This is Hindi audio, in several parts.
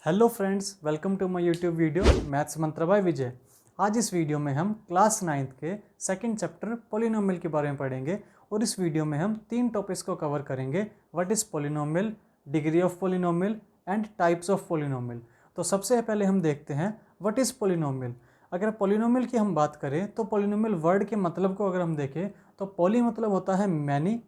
Hello friends, welcome to my YouTube video maths Mantra by Vijay. आज इस वीडियो में हम क्लास 9th के सेकंड चैप्टर पॉलिनोमियल के बारे में पढ़ेंगे और इस वीडियो में हम 3 टॉपिक्स को कवर करेंगे। What is polynomial, degree of polynomial and types of polynomial. तो सबसे पहले हम देखते हैं व्हाट इज़ पॉलिनोमियल। अगर पॉलिनोमियल की हम बात करें तो पॉलिनोमियल वर्ड के मतलब को अगर हम देखें तो पॉली मतलब होता है मैनी,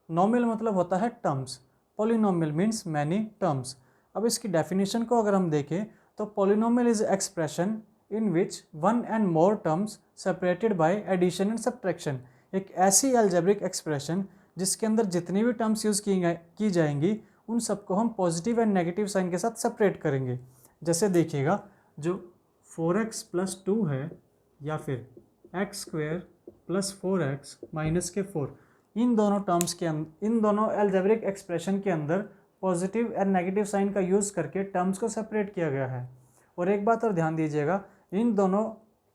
नोमियल मतलब होता है terms. Polynomial means many terms. अब इसकी डेफिनेशन को अगर हम देखें तो polynomial is expression in which one and more terms separated by addition and subtraction. एक ऐसी अलजेब्रिक एक्सप्रेशन जिसके अंदर जितनी भी टर्म्स यूज़ की जाएंगी उन सबको हम पॉजिटिव एंड नेगेटिव साइन के साथ सेपरेट करेंगे। जैसे देखिएगा, जो 4x + 2 है या फिर x² + 4x - 4, इन दोनों टर्म्स के इन दोनों अलजेब्रिक एक्सप्रेशन के अंदर पॉजिटिव एंड नेगेटिव साइन का यूज़ करके टर्म्स को सेपरेट किया गया है। और एक बात और ध्यान दीजिएगा, इन दोनों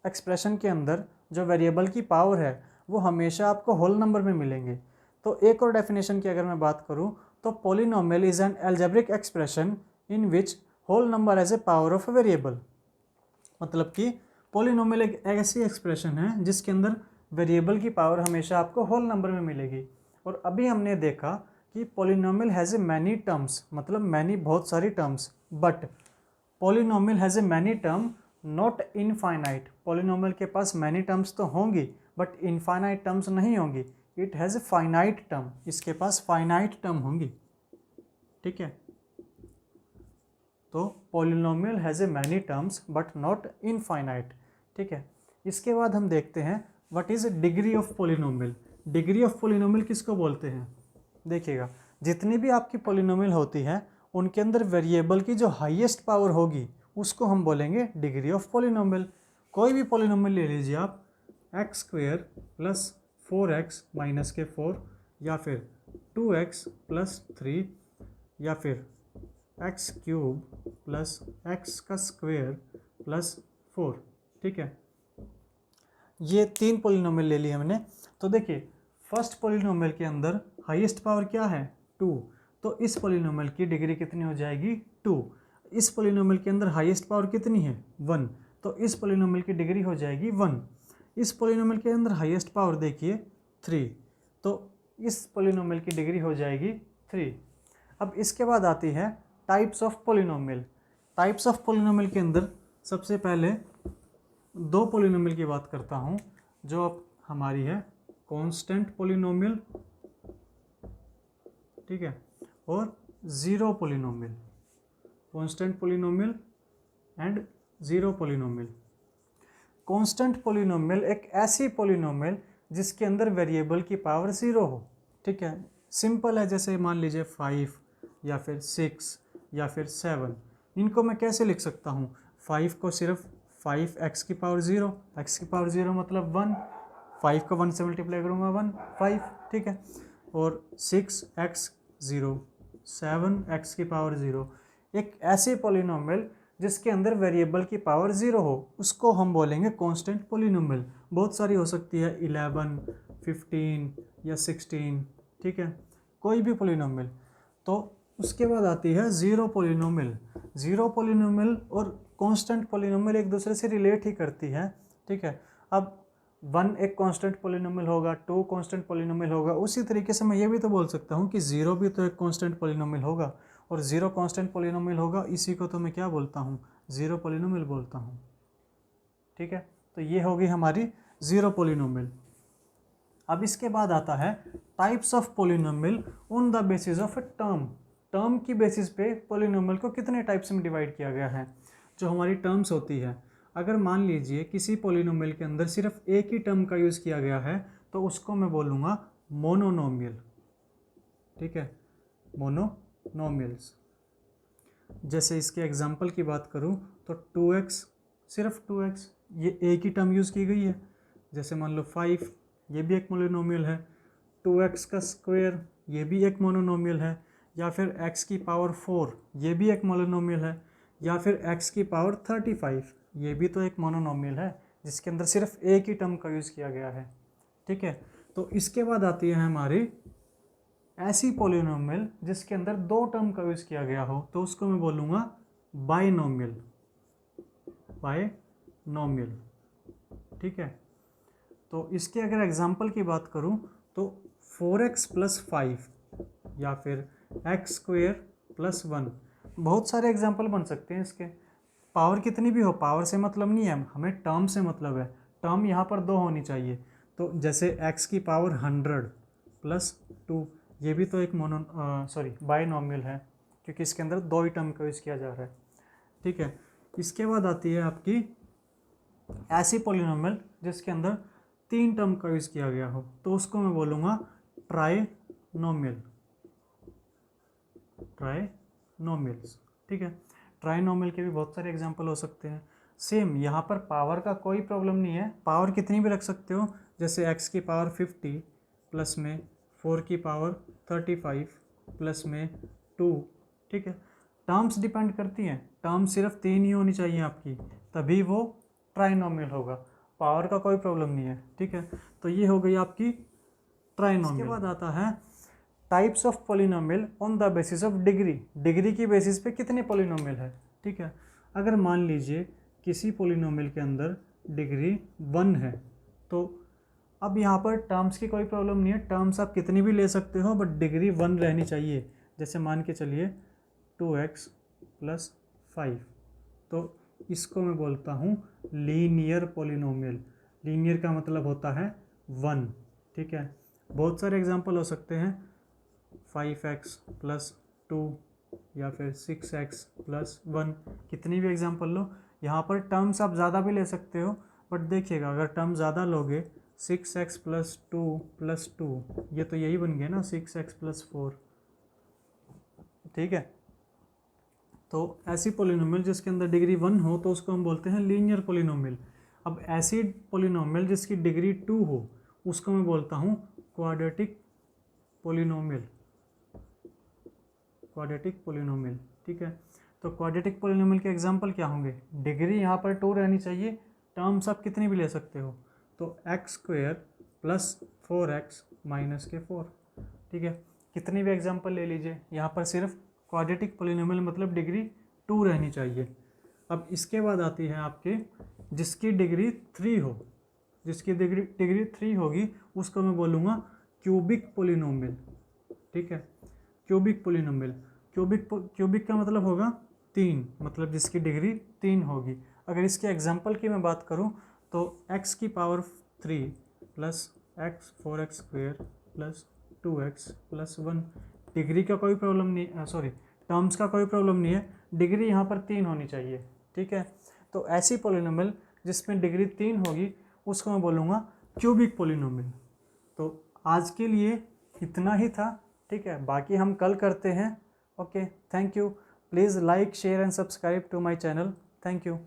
एक्सप्रेशन के अंदर जो वेरिएबल की पावर है वो हमेशा आपको होल नंबर में मिलेंगे। तो एक और डेफिनेशन की अगर मैं बात करूं तो polynomial is an algebraic expression in which whole number as a power of a variable. मतलब कि पॉलिनोमियल एक ऐसी एक्सप्रेशन है जिसके अंदर वेरिएबल की पावर हमेशा आपको होल नंबर में मिलेगी। और अभी हमने देखा कि polynomial has a many terms, मतलब मैनी बहुत सारी terms, but polynomial has a many term not infinite. Polynomial के पास मैनी टर्म्स तो होंगी बट इनफाइनाइट टर्म्स नहीं होंगी। It has a finite term, इसके पास फाइनाइट टर्म होंगी। ठीक है, तो polynomial has a many terms but not infinite. ठीक है, इसके बाद हम देखते हैं what is degree of polynomial. Degree of polynomial किसको बोलते हैं? देखिएगा, जितनी भी आपकी पॉलिनोमियल होती है उनके अंदर वेरिएबल की जो हाईएस्ट पावर होगी उसको हम बोलेंगे डिग्री ऑफ पॉलिनोमियल। कोई भी पॉलिनोमियल ले लीजिए आप, x² + 4x - 4 या फिर 2x + 3 या फिर x³ + x² + 4। ठीक है, ये 3 पॉलिनोमियल ले लिए हमने। तो देखिए, फर्स्ट पॉलिनोमियल के अंदर हाईएस्ट पावर क्या है? 2। तो इस पॉलिनोमियल की डिग्री कितनी हो जाएगी? 2। इस पॉलिनोमियल के अंदर हाईएस्ट पावर कितनी है? 1। तो इस पॉलिनोमियल की डिग्री हो जाएगी 1। इस पॉलिनोमियल के अंदर हाईएस्ट पावर देखिए 3, तो इस पॉलिनोमियल की डिग्री हो जाएगी 3। अब इसके बाद आती है types of polynomial. Types of polynomial के अंदर सबसे पहले 2 पॉलिनोमियल की बात करता हूँ, जो अब हमारी है कांस्टेंट पॉलिनोमियल, ठीक है, और zero polynomial. Constant polynomial and zero polynomial. Constant polynomial एक ऐसी पॉलिनोमियल जिसके अंदर वेरिएबल की पावर 0 हो। ठीक है, सिंपल है, जैसे मान लीजिए 5 या फिर 6 या फिर 7। इनको मैं कैसे लिख सकता हूँ? 5 को सिर्फ 5x की पावर 0, x की पावर 0 मतलब 1, 5 को 1 से मल्टीप्लाई करूँगा 1, 5। ठीक है, और 6x 0, 7x की पावर 0। एक ऐसी पॉलिनोमियल जिसके अंदर वेरिएबल की पावर 0 हो उसको हम बोलेंगे कांस्टेंट पॉलिनोमियल। बहुत सारी हो सकती है, 11, 15 या 16। ठीक है, कोई भी पॉलिनोमियल। तो उसके बाद आती है ज़ीरो पॉलिनोमियल। ज़ीरो पॉलिनोमियल और कांस्टेंट पॉलिनोमियल एक दूसरे से रिलेट ही करती है। ठीक है, अब 1 एक कांस्टेंट पॉलिनोमियल होगा, 2 कांस्टेंट पॉलिनोमियल होगा। उसी तरीके से मैं ये भी तो बोल सकता हूँ कि 0 भी तो एक कांस्टेंट पॉलिनोमियल होगा, और 0 कांस्टेंट पॉलिनोमियल होगा। इसी को तो मैं क्या बोलता हूँ? ज़ीरो पॉलिनोमियल बोलता हूँ। ठीक है, तो ये होगी हमारी ज़ीरो पॉलिनोमियल। अब इसके बाद आता है types of polynomial on the basis of a term. Term की बेसिस पे पॉलिनोमियल को कितने टाइप्स में डिवाइड किया गया है? जो हमारी टर्म्स होती है, अगर मान लीजिए किसी पॉलिनोमियल के अंदर सिर्फ एक ही टर्म का यूज़ किया गया है तो उसको मैं बोलूँगा मोनोनोमियल। ठीक है, मोनोनोमियल्स। जैसे इसके एग्जांपल की बात करूँ तो 2x, सिर्फ 2x, ये एक ही टर्म यूज़ की गई है। जैसे मान लो 5, ये भी एक मोनोनोमियल है। 2x², ये भी एक मोनोनोमियल है। या फिर x की पावर 4, ये भी एक मोनोनोमियल है। या फिर x की पावर 35, ये भी तो एक मोनोनोमियल है जिसके अंदर सिर्फ एक ही टर्म का यूज़ किया गया है। ठीक है, तो इसके बाद आती है हमारी ऐसी पॉलिनोमियल जिसके अंदर 2 टर्म का यूज़ किया गया हो, तो उसको मैं बोलूँगा बाइनोमियल, ठीक है। तो इसके अगर एग्जांपल की बात करूं तो 4x + 5 या फिर x² + 1, बहुत सारे एग्जांपल बन सकते हैं इसके। पावर कितनी भी हो, पावर से मतलब नहीं है, हमें टर्म से मतलब है। टर्म यहाँ पर 2 होनी चाहिए। तो जैसे x की पावर 100 + 2, ये भी तो एक बाइनोमियल है, क्योंकि इसके अंदर 2 ही टर्म का यूज़ किया जा रहा है, ठीक है। इसके बाद आती है आपकी ऐसी पॉलिनोमियल जिसके अंदर 3 टर्म का यूज़ किया गया हो, तो उसको मैं बोलूँगा ट्राइनोमियल्स, ठीक है। ट्राइनोमियल के भी बहुत सारे एग्जांपल हो सकते हैं। सेम यहाँ पर पावर का कोई प्रॉब्लम नहीं है, पावर कितनी भी रख सकते हो, जैसे x की पावर 50 प्लस में 4 की पावर 35 प्लस में 2, ठीक है। टर्म्स डिपेंड करती हैं, टर्म सिर्फ 3 ही होनी चाहिए आपकी, तभी वो ट्राइनोमियल होगा। पावर का कोई प्रॉब्लम नहीं है, ठीक है। तो ये हो गई आपकी ट्राइनोमियल। इसके बाद आता है types of polynomial on the basis of degree. Degree की बेसिस पे कितने पॉलिनोमियल है, ठीक है। अगर मान लीजिए किसी पॉलिनोमियल के अंदर डिग्री 1 है, तो अब यहाँ पर टर्म्स की कोई प्रॉब्लम नहीं है, टर्म्स आप कितनी भी ले सकते हो, बट डिग्री 1 रहनी चाहिए। जैसे मान के चलिए 2x + 5, तो इसको मैं बोलता हूँ लीनियर पॉलिनोमियल। लीनियर का मतलब होता है 1, ठीक है। बहुत सारे एग्जांपल हो सकते हैं, 5x + 2 या फिर 6x + 1, कितनी भी एग्जांपल लो। यहाँ पर टर्म्स आप ज़्यादा भी ले सकते हो, बट देखिएगा अगर टर्म ज़्यादा लोगे 6x + 2 + 2, ये तो यही बन गया ना 6x + 4, ठीक है। तो ऐसी पॉलिनोमियल जिसके अंदर डिग्री 1 हो तो उसको हम बोलते हैं लीनियर पॉलिनोमियल। अब ऐसी पॉलिनोमियल जिसकी डिग्री 2 हो उसको मैं बोलता हूँ क्वाड्रेटिक पॉलिनोमियल, ठीक है। तो क्वाड्रेटिक पॉलिनोमियल के एग्जांपल क्या होंगे, डिग्री यहाँ पर 2 रहनी चाहिए, टर्म्स आप कितनी भी ले सकते हो, तो x² + 4x - 4, ठीक है। कितनी भी एग्जांपल ले लीजिए, यहाँ पर सिर्फ क्वाड्रेटिक पॉलिनोमियल मतलब डिग्री 2 रहनी चाहिए। अब इसके बाद आती है आपके जिसकी डिग्री 3 हो, जिसकी डिग्री 3 होगी उसको मैं बोलूँगा क्यूबिक पॉलिनोमियल, ठीक है। क्यूबिक पॉलिनोमियल, क्यूबिक का मतलब होगा 3, मतलब जिसकी डिग्री 3 होगी। अगर इसके एग्जांपल की मैं बात करूं तो x की power 3 + x 4x² + 2x + 1, degree का कोई प्रॉब्लम नहीं, टर्म्स का कोई प्रॉब्लम नहीं है, डिग्री यहाँ पर 3 होनी चाहिए, ठीक है। तो ऐसी पॉलिनोमियल जिसमें डिग्री 3 होगी उसको मैं बोलूँगा क्यूबिक पॉलिनोमियल। तो आज के लिए इतना ही था, ठीक है, बाकी हम कल करते हैं। Okay, thank you. Please like, share and subscribe to my channel. Thank you.